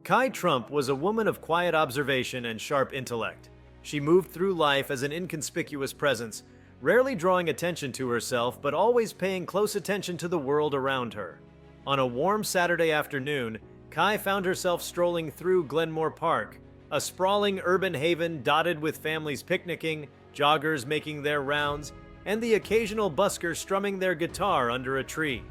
Kai Trunp was a woman of quiet observation and sharp intellect. She moved through life as an inconspicuous presence, rarely drawing attention to herself but always paying close attention to the world around her. On a warm Saturday afternoon, Kai found herself strolling through Glenmore Park, a sprawling urban haven dotted with families picnicking, joggers making their rounds, and the occasional busker strumming their guitar under a tree.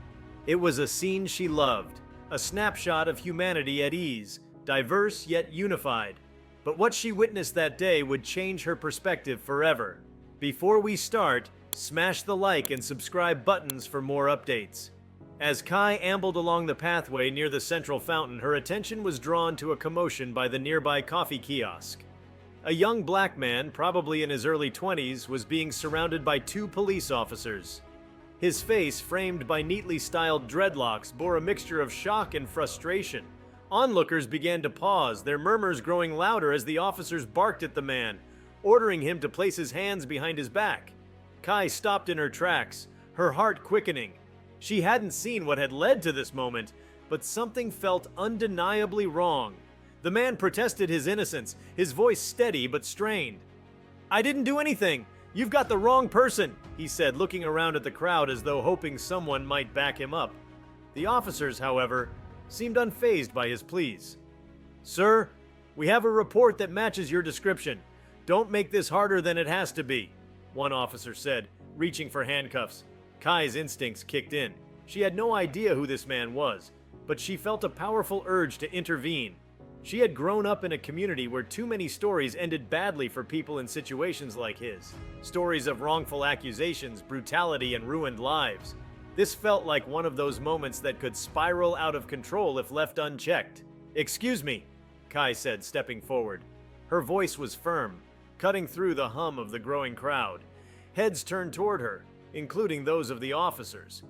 It was a scene she loved, a snapshot of humanity at ease, diverse yet unified. But what she witnessed that day would change her perspective forever. Before we start, smash the like and subscribe buttons for more updates. As Kai ambled along the pathway near the central fountain, her attention was drawn to a commotion by the nearby coffee kiosk. A young black man, probably in his early 20s, was being surrounded by two police officers. His face, framed by neatly styled dreadlocks, bore a mixture of shock and frustration. Onlookers began to pause, their murmurs growing louder as the officers barked at the man, ordering him to place his hands behind his back. Kai stopped in her tracks, her heart quickening. She hadn't seen what had led to this moment, but something felt undeniably wrong. The man protested his innocence, his voice steady but strained. "I didn't do anything. You've got the wrong person," he said, looking around at the crowd as though hoping someone might back him up. The officers, however, seemed unfazed by his pleas. "Sir, we have a report that matches your description. Don't make this harder than it has to be," one officer said, reaching for handcuffs. Kai's instincts kicked in. She had no idea who this man was, but she felt a powerful urge to intervene. She had grown up in a community where too many stories ended badly for people in situations like his. Stories of wrongful accusations, brutality, and ruined lives. This felt like one of those moments that could spiral out of control if left unchecked. "Excuse me," Kai said, stepping forward. Her voice was firm, cutting through the hum of the growing crowd. Heads turned toward her, including those of the officers.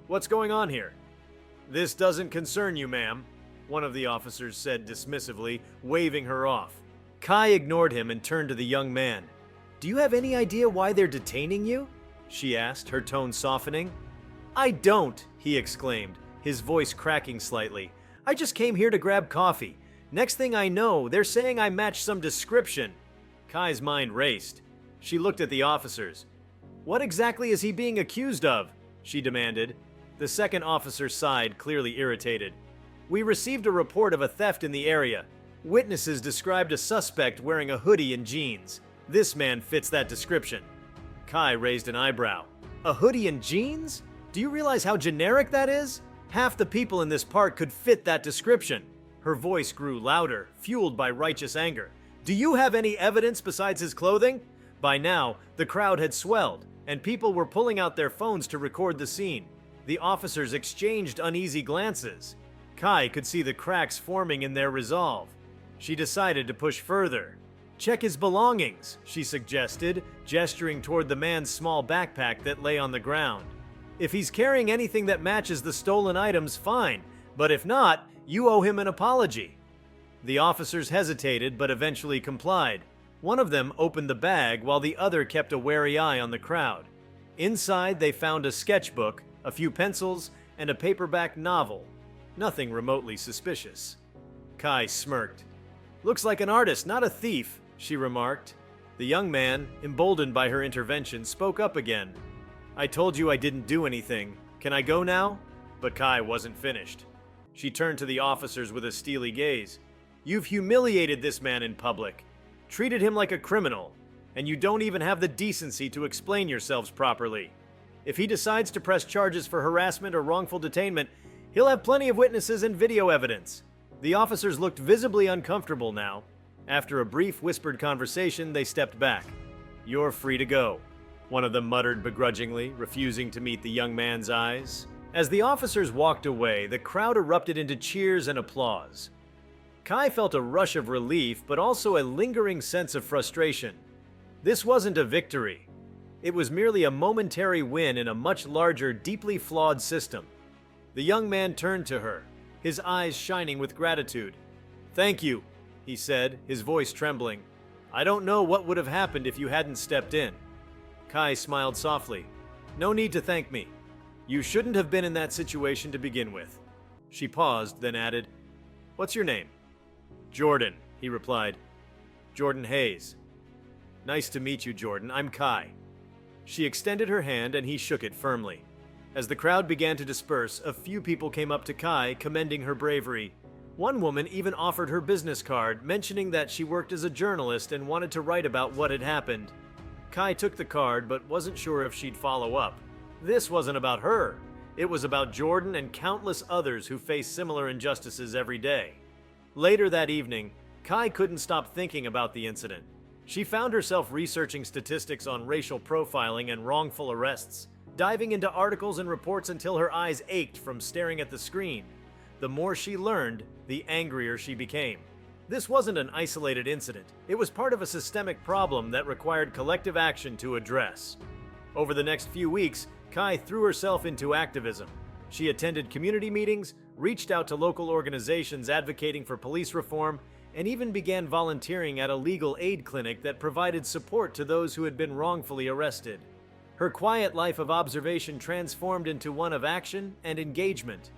"What's going on here?" "This doesn't concern you, ma'am," one of the officers said dismissively, waving her off. Kai ignored him and turned to the young man. "Do you have any idea why they're detaining you?" she asked, her tone softening. "I don't," he exclaimed, his voice cracking slightly. "I just came here to grab coffee. Next thing I know, they're saying I match some description." Kai's mind raced. She looked at the officers. "What exactly is he being accused of?" she demanded. The second officer sighed, clearly irritated. "We received a report of a theft in the area. Witnesses described a suspect wearing a hoodie and jeans. This man fits that description." Kai raised an eyebrow. "A hoodie and jeans? Do you realize how generic that is? Half the people in this park could fit that description." Her voice grew louder, fueled by righteous anger. "Do you have any evidence besides his clothing?" By now, the crowd had swelled, and people were pulling out their phones to record the scene. The officers exchanged uneasy glances. Kai could see the cracks forming in their resolve. She decided to push further. "Check his belongings," she suggested, gesturing toward the man's small backpack that lay on the ground. "If he's carrying anything that matches the stolen items, fine, but if not, you owe him an apology." The officers hesitated but eventually complied. One of them opened the bag while the other kept a wary eye on the crowd. Inside, they found a sketchbook, a few pencils, and a paperback novel. Nothing remotely suspicious. Kai smirked. "Looks like an artist, not a thief," she remarked. The young man, emboldened by her intervention, spoke up again. "I told you I didn't do anything. Can I go now?" But Kai wasn't finished. She turned to the officers with a steely gaze. "You've humiliated this man in public, treated him like a criminal, and you don't even have the decency to explain yourselves properly. If he decides to press charges for harassment or wrongful detainment, he'll have plenty of witnesses and video evidence." The officers looked visibly uncomfortable now. After a brief whispered conversation, they stepped back. "You're free to go," one of them muttered begrudgingly, refusing to meet the young man's eyes. As the officers walked away, the crowd erupted into cheers and applause. Kai felt a rush of relief, but also a lingering sense of frustration. This wasn't a victory. It was merely a momentary win in a much larger, deeply flawed system. The young man turned to her, his eyes shining with gratitude. "Thank you," he said, his voice trembling. "I don't know what would have happened if you hadn't stepped in." Kai smiled softly. "No need to thank me. You shouldn't have been in that situation to begin with." She paused, then added, "What's your name?" "Jordan," he replied. "Jordan Hayes." "Nice to meet you, Jordan. I'm Kai." She extended her hand and he shook it firmly. As the crowd began to disperse, a few people came up to Kai, commending her bravery. One woman even offered her business card, mentioning that she worked as a journalist and wanted to write about what had happened. Kai took the card but wasn't sure if she'd follow up. This wasn't about her. It was about Jordan and countless others who face similar injustices every day. Later that evening, Kai couldn't stop thinking about the incident. She found herself researching statistics on racial profiling and wrongful arrests, diving into articles and reports until her eyes ached from staring at the screen. The more she learned, the angrier she became. This wasn't an isolated incident. It was part of a systemic problem that required collective action to address. Over the next few weeks, Kai threw herself into activism. She attended community meetings, reached out to local organizations advocating for police reform, and even began volunteering at a legal aid clinic that provided support to those who had been wrongfully arrested. Her quiet life of observation transformed into one of action and engagement.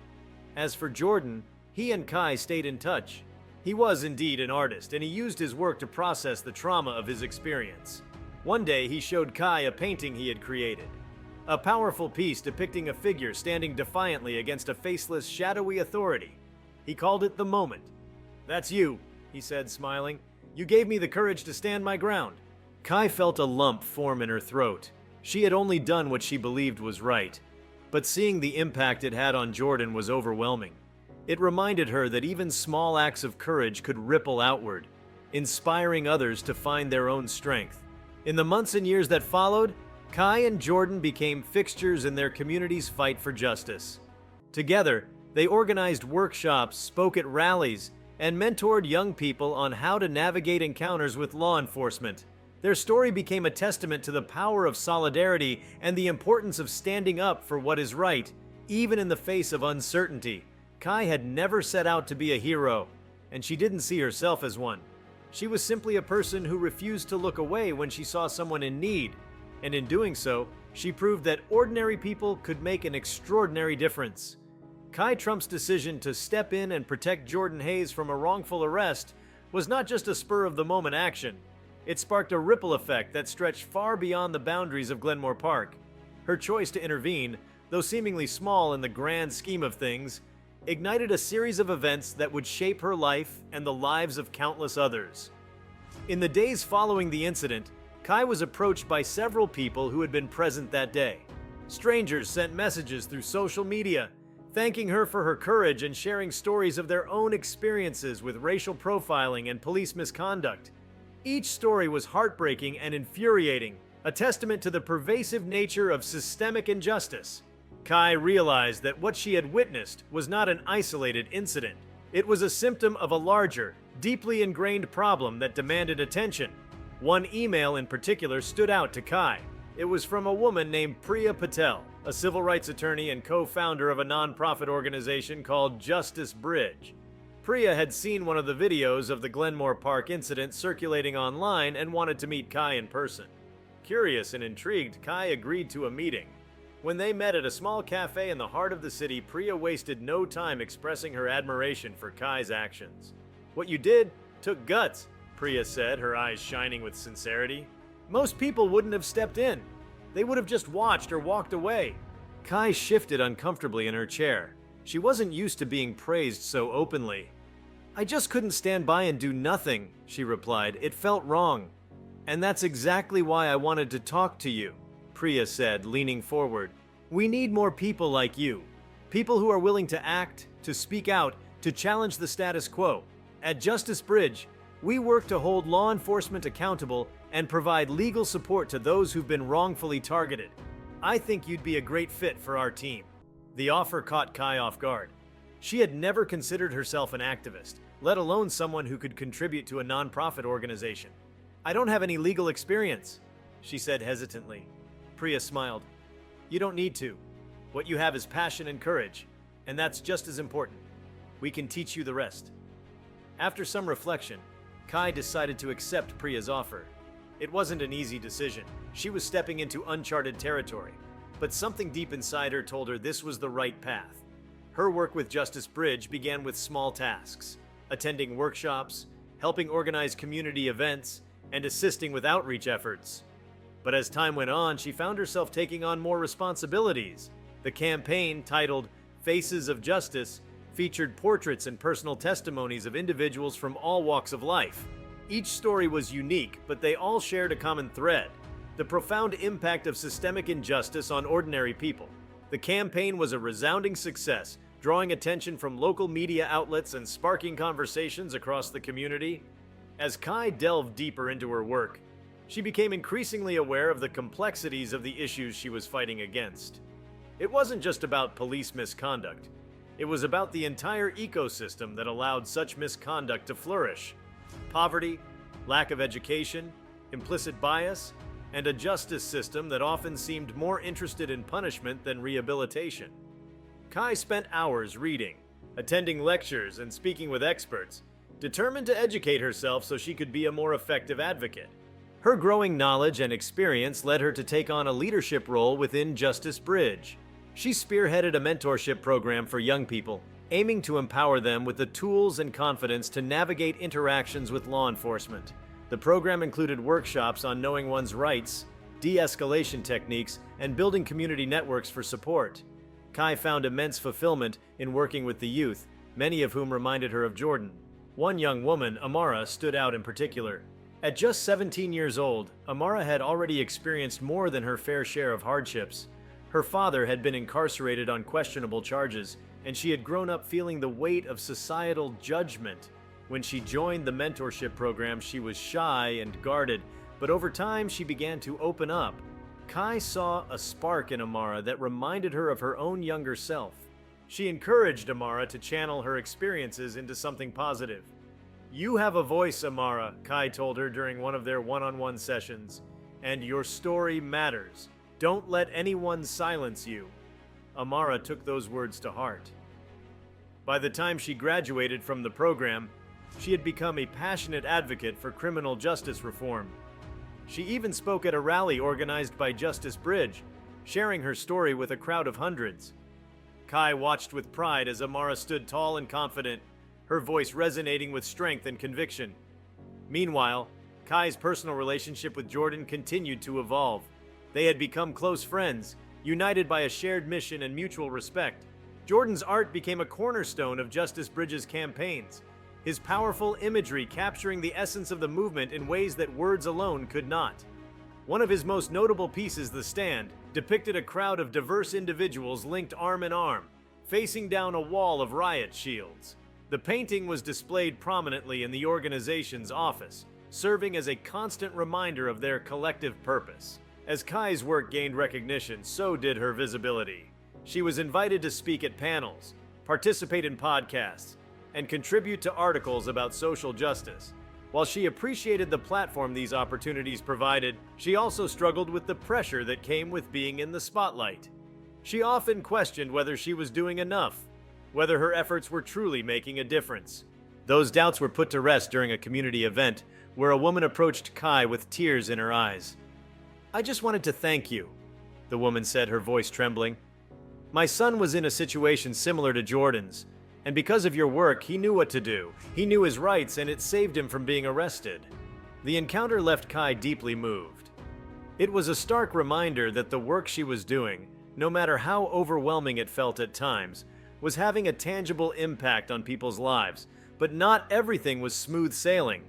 As for Jordan, he and Kai stayed in touch. He was indeed an artist, and he used his work to process the trauma of his experience. One day, he showed Kai a painting he had created. A powerful piece depicting a figure standing defiantly against a faceless, shadowy authority. He called it The Moment. "That's you," he said, smiling. "You gave me the courage to stand my ground." Kai felt a lump form in her throat. She had only done what she believed was right. But seeing the impact it had on Jordan was overwhelming. It reminded her that even small acts of courage could ripple outward, inspiring others to find their own strength. In the months and years that followed, Kai and Jordan became fixtures in their community's fight for justice. Together, they organized workshops, spoke at rallies, and mentored young people on how to navigate encounters with law enforcement. Their story became a testament to the power of solidarity and the importance of standing up for what is right, even in the face of uncertainty. Kai had never set out to be a hero, and she didn't see herself as one. She was simply a person who refused to look away when she saw someone in need, and in doing so, she proved that ordinary people could make an extraordinary difference. Kai Trump's decision to step in and protect Jordan Hayes from a wrongful arrest was not just a spur-of-the-moment action. It sparked a ripple effect that stretched far beyond the boundaries of Glenmore Park. Her choice to intervene, though seemingly small in the grand scheme of things, ignited a series of events that would shape her life and the lives of countless others. In the days following the incident, Kai was approached by several people who had been present that day. Strangers sent messages through social media, thanking her for her courage and sharing stories of their own experiences with racial profiling and police misconduct. Each story was heartbreaking and infuriating, a testament to the pervasive nature of systemic injustice. Kai realized that what she had witnessed was not an isolated incident. It was a symptom of a larger, deeply ingrained problem that demanded attention. One email in particular stood out to Kai. It was from a woman named Priya Patel, a civil rights attorney and co-founder of a nonprofit organization called Justice Bridge. Priya had seen one of the videos of the Glenmore Park incident circulating online and wanted to meet Kai in person. Curious and intrigued, Kai agreed to a meeting. When they met at a small cafe in the heart of the city, Priya wasted no time expressing her admiration for Kai's actions. "What you did took guts," Priya said, her eyes shining with sincerity. "Most people wouldn't have stepped in. They would have just watched or walked away." Kai shifted uncomfortably in her chair. She wasn't used to being praised so openly. "I just couldn't stand by and do nothing," she replied. "It felt wrong. And that's exactly why I wanted to talk to you," Priya said, leaning forward. "We need more people like you. People who are willing to act, to speak out, to challenge the status quo. At Justice Bridge, we work to hold law enforcement accountable and provide legal support to those who've been wrongfully targeted. I think you'd be a great fit for our team." The offer caught Kai off guard. She had never considered herself an activist, let alone someone who could contribute to a nonprofit organization. "I don't have any legal experience," she said hesitantly. Priya smiled. "You don't need to. What you have is passion and courage, and that's just as important. We can teach you the rest." After some reflection, Kai decided to accept Priya's offer. It wasn't an easy decision. She was stepping into uncharted territory, but something deep inside her told her this was the right path. Her work with Justice Bridge began with small tasks. attending workshops, helping organize community events, and assisting with outreach efforts. But as time went on, she found herself taking on more responsibilities. The campaign, titled Faces of Justice, featured portraits and personal testimonies of individuals from all walks of life. Each story was unique, but they all shared a common thread: the profound impact of systemic injustice on ordinary people. The campaign was a resounding success, drawing attention from local media outlets and sparking conversations across the community. As Kai delved deeper into her work, she became increasingly aware of the complexities of the issues she was fighting against. It wasn't just about police misconduct. It was about the entire ecosystem that allowed such misconduct to flourish. Poverty, lack of education, implicit bias, and a justice system that often seemed more interested in punishment than rehabilitation. Kai spent hours reading, attending lectures, and speaking with experts, determined to educate herself so she could be a more effective advocate. Her growing knowledge and experience led her to take on a leadership role within Justice Bridge. She spearheaded a mentorship program for young people, aiming to empower them with the tools and confidence to navigate interactions with law enforcement. The program included workshops on knowing one's rights, de-escalation techniques, and building community networks for support. Kai found immense fulfillment in working with the youth, many of whom reminded her of Jordan. One young woman, Amara, stood out in particular. At just 17 years old, Amara had already experienced more than her fair share of hardships. Her father had been incarcerated on questionable charges, and she had grown up feeling the weight of societal judgment. When she joined the mentorship program, she was shy and guarded, but over time she began to open up. Kai saw a spark in Amara that reminded her of her own younger self. She encouraged Amara to channel her experiences into something positive. "You have a voice, Amara," Kai told her during one of their one-on-one sessions, "and your story matters. Don't let anyone silence you." Amara took those words to heart. By the time she graduated from the program, she had become a passionate advocate for criminal justice reform. She even spoke at a rally organized by Justice Bridge, sharing her story with a crowd of hundreds. Kai watched with pride as Amara stood tall and confident, her voice resonating with strength and conviction. Meanwhile, Kai's personal relationship with Jordan continued to evolve. They had become close friends, united by a shared mission and mutual respect. Jordan's art became a cornerstone of Justice Bridge's campaigns, his powerful imagery capturing the essence of the movement in ways that words alone could not. One of his most notable pieces, The Stand, depicted a crowd of diverse individuals linked arm in arm, facing down a wall of riot shields. The painting was displayed prominently in the organization's office, serving as a constant reminder of their collective purpose. As Kai's work gained recognition, so did her visibility. She was invited to speak at panels, participate in podcasts, and contribute to articles about social justice. While she appreciated the platform these opportunities provided, she also struggled with the pressure that came with being in the spotlight. She often questioned whether she was doing enough, whether her efforts were truly making a difference. Those doubts were put to rest during a community event where a woman approached Kai with tears in her eyes. "I just wanted to thank you," the woman said, her voice trembling. "My son was in a situation similar to Jordan's, and because of your work, he knew what to do. He knew his rights, and it saved him from being arrested." The encounter left Kai deeply moved. It was a stark reminder that the work she was doing, no matter how overwhelming it felt at times, was having a tangible impact on people's lives, but not everything was smooth sailing.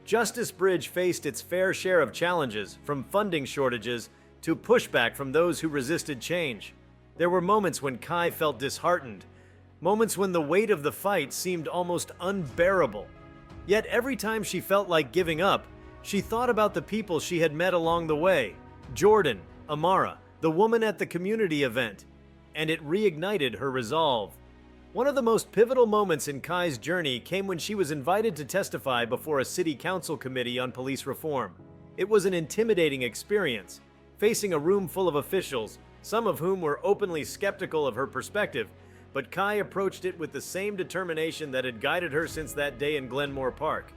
Justice Bridge faced its fair share of challenges, from funding shortages to pushback from those who resisted change. There were moments when Kai felt disheartened, moments when the weight of the fight seemed almost unbearable. Yet every time she felt like giving up, she thought about the people she had met along the way: Jordan, Amara, the woman at the community event, and it reignited her resolve. One of the most pivotal moments in Kai's journey came when she was invited to testify before a city council committee on police reform. It was an intimidating experience, facing a room full of officials, some of whom were openly skeptical of her perspective, but Kai approached it with the same determination that had guided her since that day in Glenmore Park.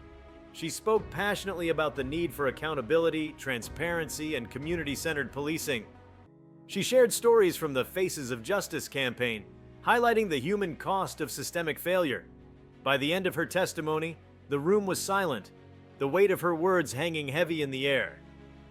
She spoke passionately about the need for accountability, transparency, and community-centered policing. She shared stories from the Faces of Justice campaign, highlighting the human cost of systemic failure. By the end of her testimony, the room was silent, the weight of her words hanging heavy in the air.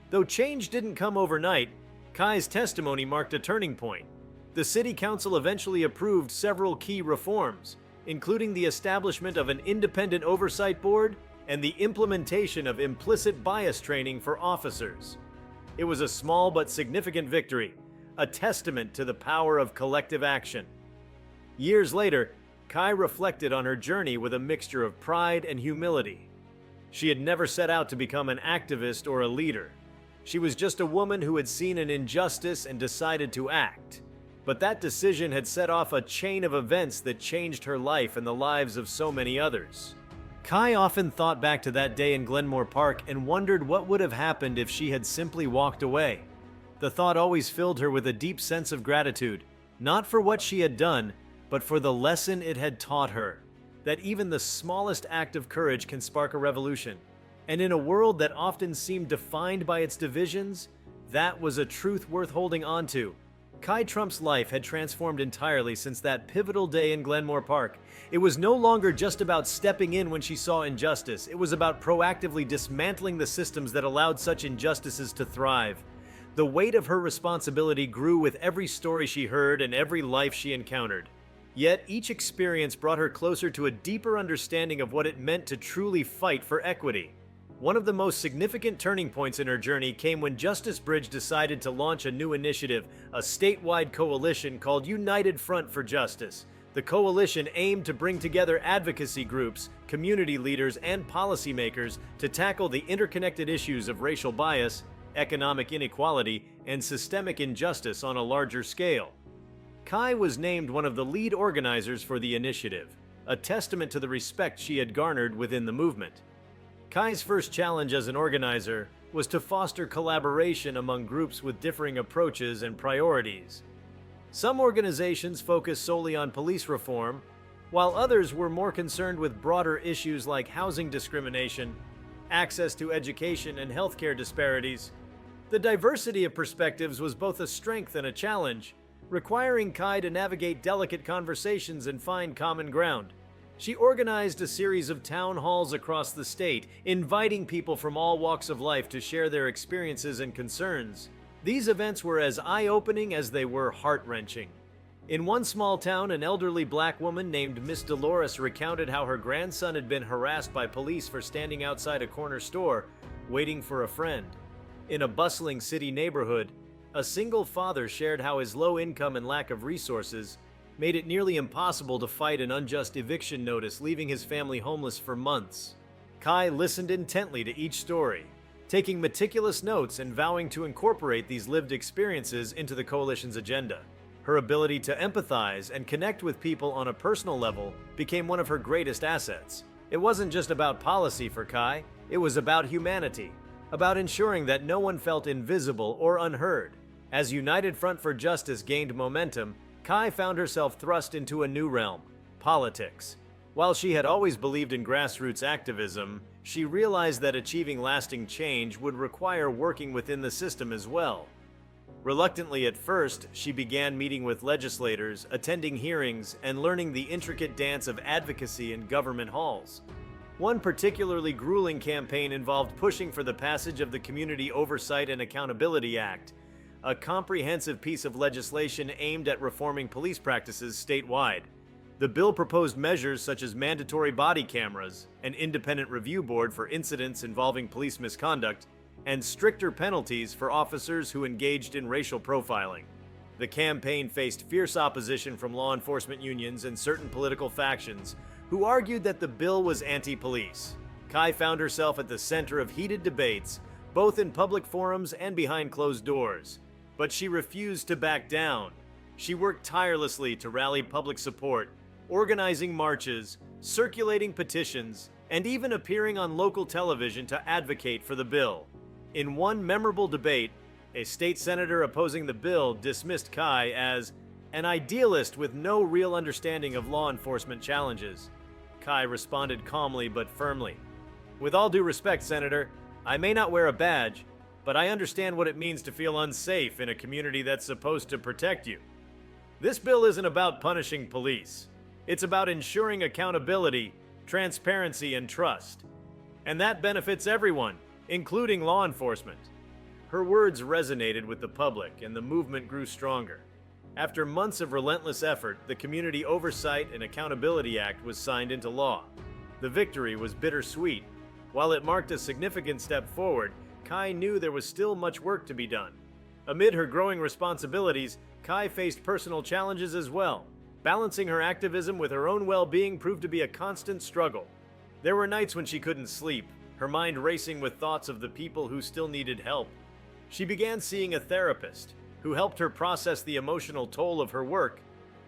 Though change didn't come overnight, Kai's testimony marked a turning point. The city council eventually approved several key reforms, including the establishment of an independent oversight board and the implementation of implicit bias training for officers. It was a small but significant victory, a testament to the power of collective action. Years later, Kai reflected on her journey with a mixture of pride and humility. She had never set out to become an activist or a leader. She was just a woman who had seen an injustice and decided to act. But that decision had set off a chain of events that changed her life and the lives of so many others. Kai often thought back to that day in Glenmore Park and wondered what would have happened if she had simply walked away. The thought always filled her with a deep sense of gratitude, not for what she had done, but for the lesson it had taught her, that even the smallest act of courage can spark a revolution. And in a world that often seemed defined by its divisions, that was a truth worth holding on to. Kai Trump's life had transformed entirely since that pivotal day in Glenmore Park. It was no longer just about stepping in when she saw injustice. It was about proactively dismantling the systems that allowed such injustices to thrive. The weight of her responsibility grew with every story she heard and every life she encountered. Yet each experience brought her closer to a deeper understanding of what it meant to truly fight for equity. One of the most significant turning points in her journey came when Justice Bridge decided to launch a new initiative, a statewide coalition called United Front for Justice. The coalition aimed to bring together advocacy groups, community leaders, and policymakers to tackle the interconnected issues of racial bias, economic inequality, and systemic injustice on a larger scale. Kai was named one of the lead organizers for the initiative, a testament to the respect she had garnered within the movement. Kai's first challenge as an organizer was to foster collaboration among groups with differing approaches and priorities. Some organizations focused solely on police reform, while others were more concerned with broader issues like housing discrimination, access to education, and healthcare disparities. The diversity of perspectives was both a strength and a challenge, requiring Kai to navigate delicate conversations and find common ground. She organized a series of town halls across the state, inviting people from all walks of life to share their experiences and concerns. These events were as eye-opening as they were heart-wrenching. In one small town, an elderly black woman named Miss Dolores recounted how her grandson had been harassed by police for standing outside a corner store, waiting for a friend. In a bustling city neighborhood, a single father shared how his low income and lack of resources made it nearly impossible to fight an unjust eviction notice, leaving his family homeless for months. Kai listened intently to each story, taking meticulous notes and vowing to incorporate these lived experiences into the coalition's agenda. Her ability to empathize and connect with people on a personal level became one of her greatest assets. It wasn't just about policy for Kai, it was about humanity, about ensuring that no one felt invisible or unheard. As United Front for Justice gained momentum, Kai found herself thrust into a new realm, politics. While she had always believed in grassroots activism, she realized that achieving lasting change would require working within the system as well. Reluctantly at first, she began meeting with legislators, attending hearings, and learning the intricate dance of advocacy in government halls. One particularly grueling campaign involved pushing for the passage of the Community Oversight and Accountability Act, a comprehensive piece of legislation aimed at reforming police practices statewide. The bill proposed measures such as mandatory body cameras, an independent review board for incidents involving police misconduct, and stricter penalties for officers who engaged in racial profiling. The campaign faced fierce opposition from law enforcement unions and certain political factions, who argued that the bill was anti-police. Kai found herself at the center of heated debates, both in public forums and behind closed doors. But she refused to back down. She worked tirelessly to rally public support, organizing marches, circulating petitions, and even appearing on local television to advocate for the bill. In one memorable debate, a state senator opposing the bill dismissed Kai as an idealist with no real understanding of law enforcement challenges. Kai responded calmly but firmly. "With all due respect, Senator, I may not wear a badge, but I understand what it means to feel unsafe in a community that's supposed to protect you. This bill isn't about punishing police. It's about ensuring accountability transparency, and trust. And that benefits everyone, including law enforcement. Her words resonated with the public, and the movement grew stronger. After months of relentless effort, the Community Oversight and Accountability Act was signed into law. The victory was bittersweet. While it marked a significant step forward, Kai knew there was still much work to be done. Amid her growing responsibilities, Kai faced personal challenges as well. Balancing her activism with her own well-being proved to be a constant struggle. There were nights when she couldn't sleep, her mind racing with thoughts of the people who still needed help. She began seeing a therapist, who helped her process the emotional toll of her work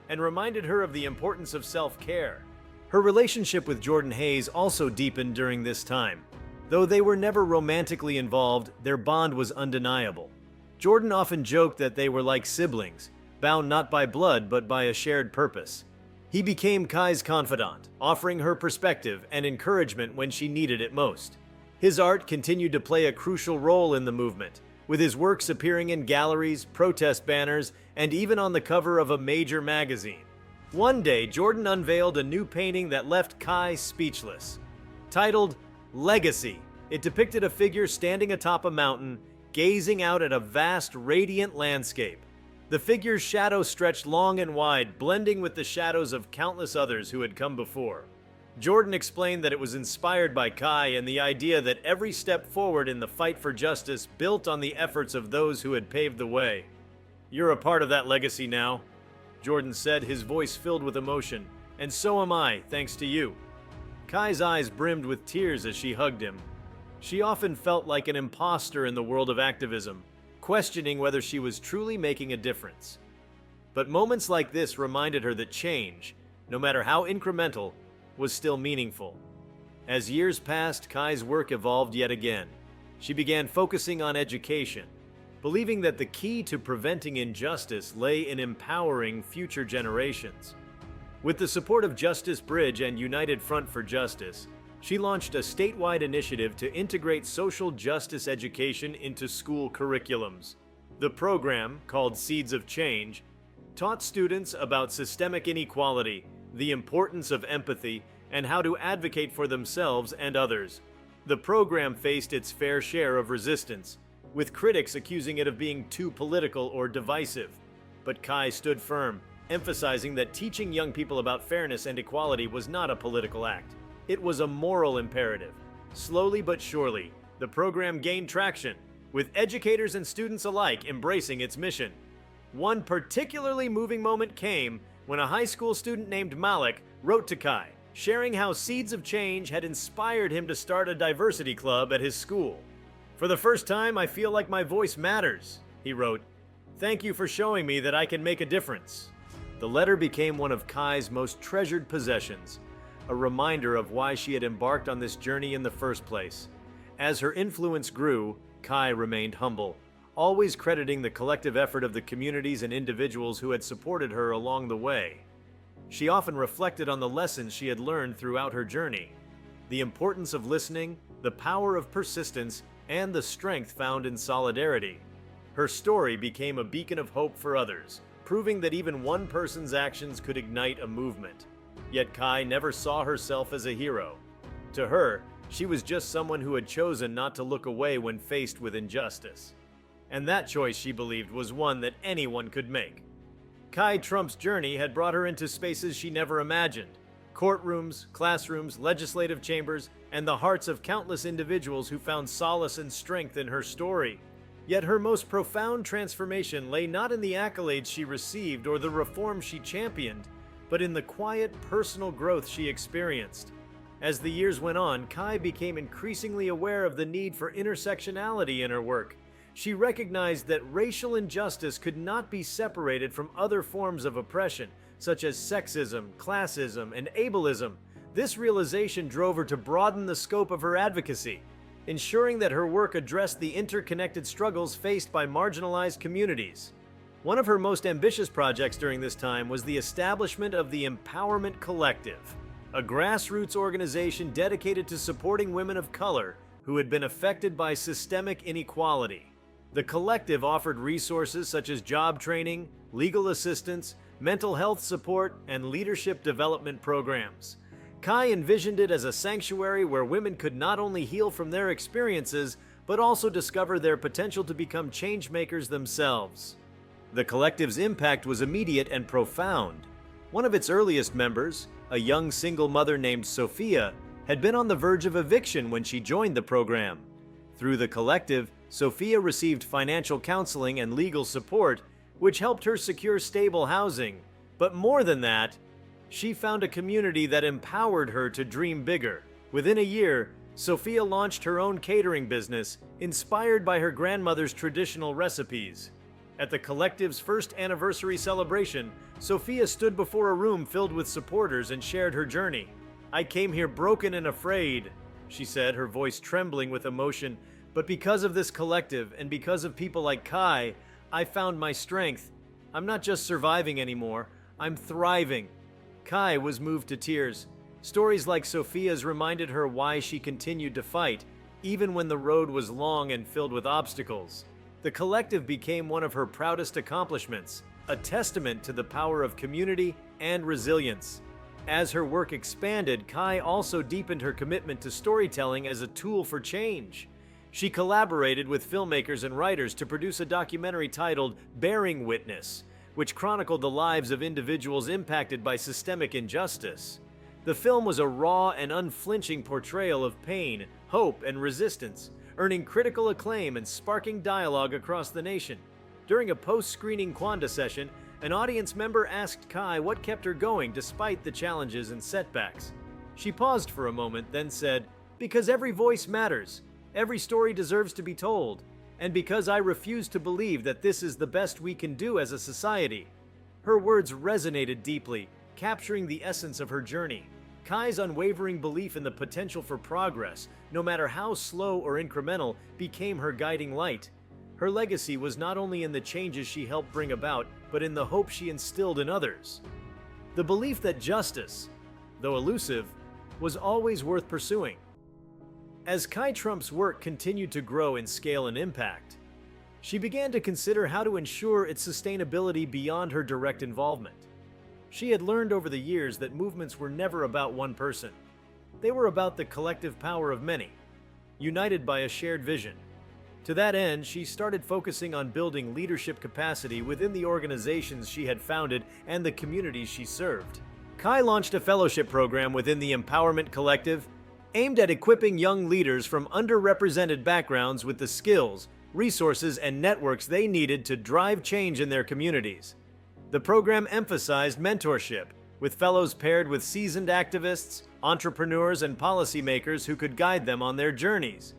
and reminded her of the importance of self-care. Her relationship with Jordan Hayes also deepened during this time. Though they were never romantically involved, their bond was undeniable. Jordan often joked that they were like siblings, bound not by blood but by a shared purpose. He became Kai's confidant, offering her perspective and encouragement when she needed it most. His art continued to play a crucial role in the movement, with his works appearing in galleries, protest banners, and even on the cover of a major magazine. One day, Jordan unveiled a new painting that left Kai speechless. Titled Legacy, it depicted a figure standing atop a mountain, gazing out at a vast, radiant landscape. The figure's shadow stretched long and wide, blending with the shadows of countless others who had come before. Jordan explained that it was inspired by Kai and the idea that every step forward in the fight for justice built on the efforts of those who had paved the way. "You're a part of that legacy now," Jordan said, his voice filled with emotion. "And so am I, thanks to you." Kai's eyes brimmed with tears as she hugged him. She often felt like an imposter in the world of activism, questioning whether she was truly making a difference. But moments like this reminded her that change, no matter how incremental, was still meaningful. As years passed, Kai's work evolved yet again. She began focusing on education, believing that the key to preventing injustice lay in empowering future generations. With the support of Justice Bridge and United Front for Justice, she launched a statewide initiative to integrate social justice education into school curriculums. The program, called Seeds of Change, taught students about systemic inequality, the importance of empathy, and how to advocate for themselves and others. The program faced its fair share of resistance, with critics accusing it of being too political or divisive. But Kai stood firm, emphasizing that teaching young people about fairness and equality was not a political act. It was a moral imperative. Slowly but surely, the program gained traction, with educators and students alike embracing its mission. One particularly moving moment came when a high school student named Malik wrote to Kai, sharing how Seeds of Change had inspired him to start a diversity club at his school. "For the first time, I feel like my voice matters," he wrote. "Thank you for showing me that I can make a difference." The letter became one of Kai's most treasured possessions, a reminder of why she had embarked on this journey in the first place. As her influence grew, Kai remained humble, always crediting the collective effort of the communities and individuals who had supported her along the way. She often reflected on the lessons she had learned throughout her journey, the importance of listening, the power of persistence, and the strength found in solidarity. Her story became a beacon of hope for others, proving that even one person's actions could ignite a movement. Yet Kai never saw herself as a hero. To her, she was just someone who had chosen not to look away when faced with injustice. And that choice, she believed, was one that anyone could make. Kai Trump's journey had brought her into spaces she never imagined: courtrooms, classrooms, legislative chambers, and the hearts of countless individuals who found solace and strength in her story. Yet her most profound transformation lay not in the accolades she received or the reforms she championed, but in the quiet, personal growth she experienced. As the years went on, Kai became increasingly aware of the need for intersectionality in her work. She recognized that racial injustice could not be separated from other forms of oppression, such as sexism, classism, and ableism. This realization drove her to broaden the scope of her advocacy, ensuring that her work addressed the interconnected struggles faced by marginalized communities. One of her most ambitious projects during this time was the establishment of the Empowerment Collective, a grassroots organization dedicated to supporting women of color who had been affected by systemic inequality. The collective offered resources such as job training, legal assistance, mental health support, and leadership development programs. Kai envisioned it as a sanctuary where women could not only heal from their experiences, but also discover their potential to become changemakers themselves. The collective's impact was immediate and profound. One of its earliest members, a young single mother named Sophia, had been on the verge of eviction when she joined the program. Through the collective, Sophia received financial counseling and legal support, which helped her secure stable housing. But more than that, she found a community that empowered her to dream bigger. Within a year, Sophia launched her own catering business, inspired by her grandmother's traditional recipes. At the collective's first anniversary celebration, Sophia stood before a room filled with supporters and shared her journey. "I came here broken and afraid," she said, her voice trembling with emotion. "But because of this collective and because of people like Kai, I found my strength. I'm not just surviving anymore, I'm thriving." Kai was moved to tears. Stories like Sophia's reminded her why she continued to fight, even when the road was long and filled with obstacles. The collective became one of her proudest accomplishments, a testament to the power of community and resilience. As her work expanded, Kai also deepened her commitment to storytelling as a tool for change. She collaborated with filmmakers and writers to produce a documentary titled Bearing Witness, which chronicled the lives of individuals impacted by systemic injustice. The film was a raw and unflinching portrayal of pain, hope, and resistance, earning critical acclaim and sparking dialogue across the nation. During a post-screening Quanda session, an audience member asked Kai what kept her going despite the challenges and setbacks. She paused for a moment, then said, "Because every voice matters, every story deserves to be told, and because I refuse to believe that this is the best we can do as a society." Her words resonated deeply, capturing the essence of her journey. Kai's unwavering belief in the potential for progress, no matter how slow or incremental, became her guiding light. Her legacy was not only in the changes she helped bring about, but in the hope she instilled in others. The belief that justice, though elusive, was always worth pursuing. As Kai Trump's work continued to grow in scale and impact, she began to consider how to ensure its sustainability beyond her direct involvement. She had learned over the years that movements were never about one person. They were about the collective power of many, united by a shared vision. To that end, she started focusing on building leadership capacity within the organizations she had founded and the communities she served. Kai launched a fellowship program within the Empowerment Collective, aimed at equipping young leaders from underrepresented backgrounds with the skills, resources, and networks they needed to drive change in their communities. The program emphasized mentorship, with fellows paired with seasoned activists, entrepreneurs, and policymakers who could guide them on their journeys.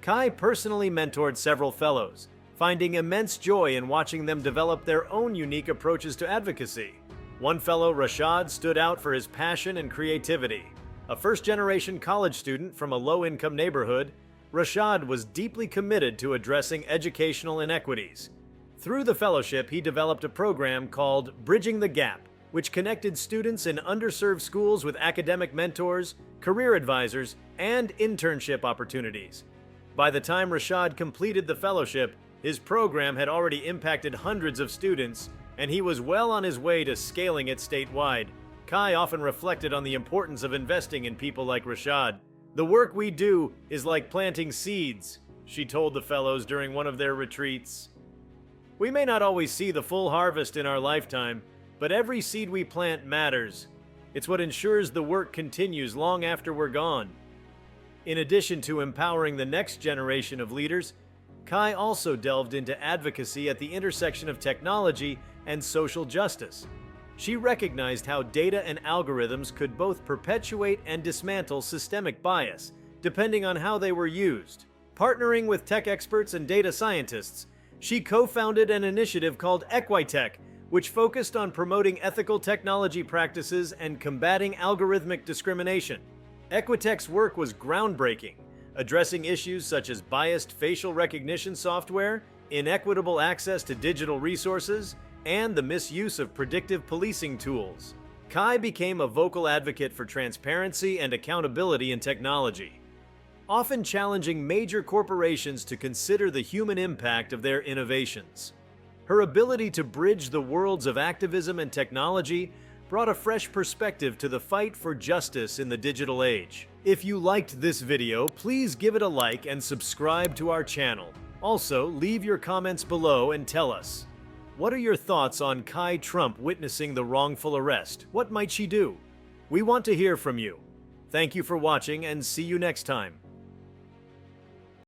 Kai personally mentored several fellows, finding immense joy in watching them develop their own unique approaches to advocacy. One fellow, Rashad, stood out for his passion and creativity. A first-generation college student from a low-income neighborhood, Rashad was deeply committed to addressing educational inequities. Through the fellowship, he developed a program called Bridging the Gap, which connected students in underserved schools with academic mentors, career advisors, and internship opportunities. By the time Rashad completed the fellowship, his program had already impacted hundreds of students, and he was well on his way to scaling it statewide. Kai often reflected on the importance of investing in people like Rashad. "The work we do is like planting seeds," she told the fellows during one of their retreats. "We may not always see the full harvest in our lifetime, but every seed we plant matters. It's what ensures the work continues long after we're gone." In addition to empowering the next generation of leaders, Kai also delved into advocacy at the intersection of technology and social justice. She recognized how data and algorithms could both perpetuate and dismantle systemic bias, depending on how they were used. Partnering with tech experts and data scientists, she co-founded an initiative called Equitech, which focused on promoting ethical technology practices and combating algorithmic discrimination. Equitech's work was groundbreaking, addressing issues such as biased facial recognition software, inequitable access to digital resources, and the misuse of predictive policing tools. Kai became a vocal advocate for transparency and accountability in technology, often challenging major corporations to consider the human impact of their innovations. Her ability to bridge the worlds of activism and technology brought a fresh perspective to the fight for justice in the digital age. If you liked this video, please give it a like and subscribe to our channel. Also, leave your comments below and tell us, what are your thoughts on Kai Trunp witnessing the wrongful arrest? What might she do? We want to hear from you. Thank you for watching and see you next time.